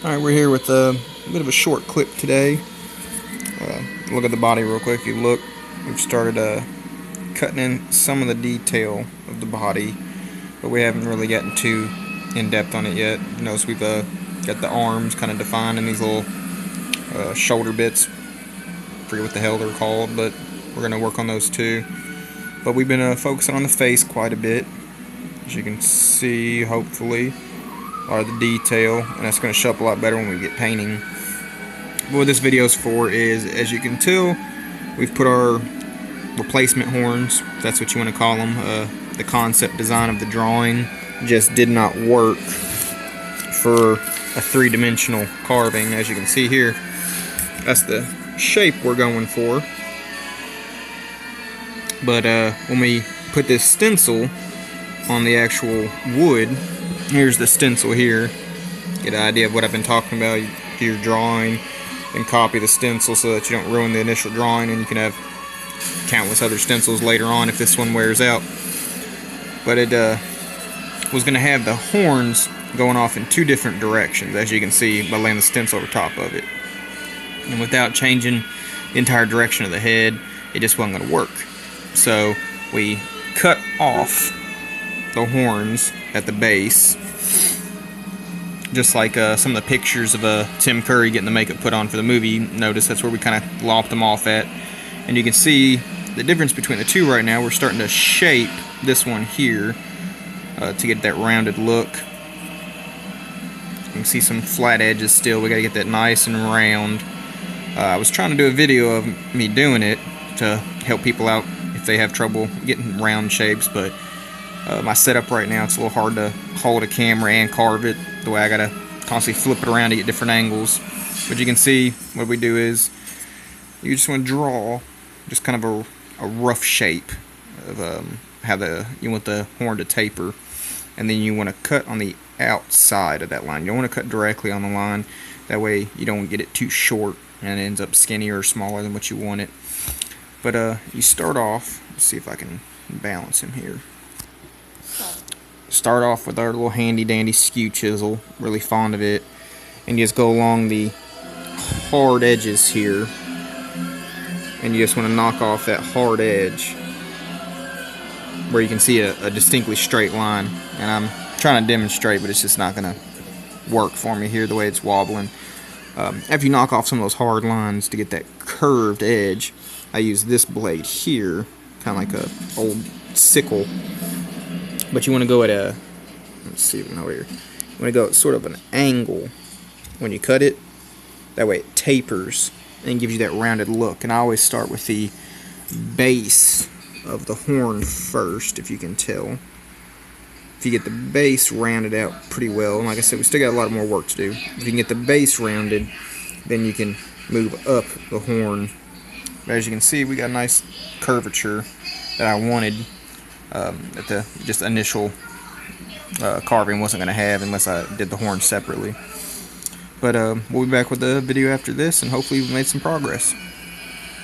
Alright, we're here with a bit of a short clip today. Look at the body real quick. If you look, we've started cutting in some of the detail of the body, but we haven't really gotten too in-depth on it yet. You notice we've got the arms kind of defined in these little shoulder bits. I forget what the hell they're called, but we're going to work on those too. But we've been focusing on the face quite a bit, as you can see, hopefully. Are the detail, and that's going to show up a lot better when we get painting. But what this video is for is, as you can tell, we've put our replacement horns, if that's what you want to call them. The concept design of the drawing just did not work for a three-dimensional carving. As you can see here, that's the shape we're going for. But when we put this stencil on the actual wood, here's the stencil here. Get an idea of what I've been talking about. You do your drawing and copy the stencil so that you don't ruin the initial drawing, and you can have countless other stencils later on if this one wears out. But it was going to have the horns going off in two different directions, as you can see by laying the stencil over top of it. And without changing the entire direction of the head, it just wasn't going to work. So we cut off the horns at the base, just like some of the pictures of Tim Curry getting the makeup put on for the movie. Notice that's where we kind of lopped them off at, and you can see the difference between the two right now. We're starting to shape this one here to get that rounded look. You can see some flat edges still. We got to get that nice and round. I was trying to do a video of me doing it to help people out if they have trouble getting round shapes, but my setup right now, it's a little hard to hold a camera and carve it the way I gotta constantly flip it around to get different angles. But you can see what we do is you just want to draw just kind of a rough shape of how you want the horn to taper, and then you want to cut on the outside of that line. You don't want to cut directly on the line. That way you don't get it too short and it ends up skinnier or smaller than what you want it. But you start off. Let's see if I can balance him here. Start off with our little handy dandy skew chisel, really fond of it, and you just go along the hard edges here, and you just want to knock off that hard edge where you can see a distinctly straight line. And I'm trying to demonstrate, but it's just not going to work for me here the way it's wobbling. After you knock off some of those hard lines to get that curved edge, I use this blade here, kind of like a old sickle. But you want to go at let's see over here. You want to go at sort of an angle when you cut it. That way it tapers and gives you that rounded look. And I always start with the base of the horn first, if you can tell. If you get the base rounded out pretty well, and like I said, we still got a lot more work to do. If you can get the base rounded, then you can move up the horn. But as you can see, we got a nice curvature that I wanted. That the just initial carving wasn't going to have unless I did the horn separately. But we'll be back with the video after this, and hopefully we've made some progress.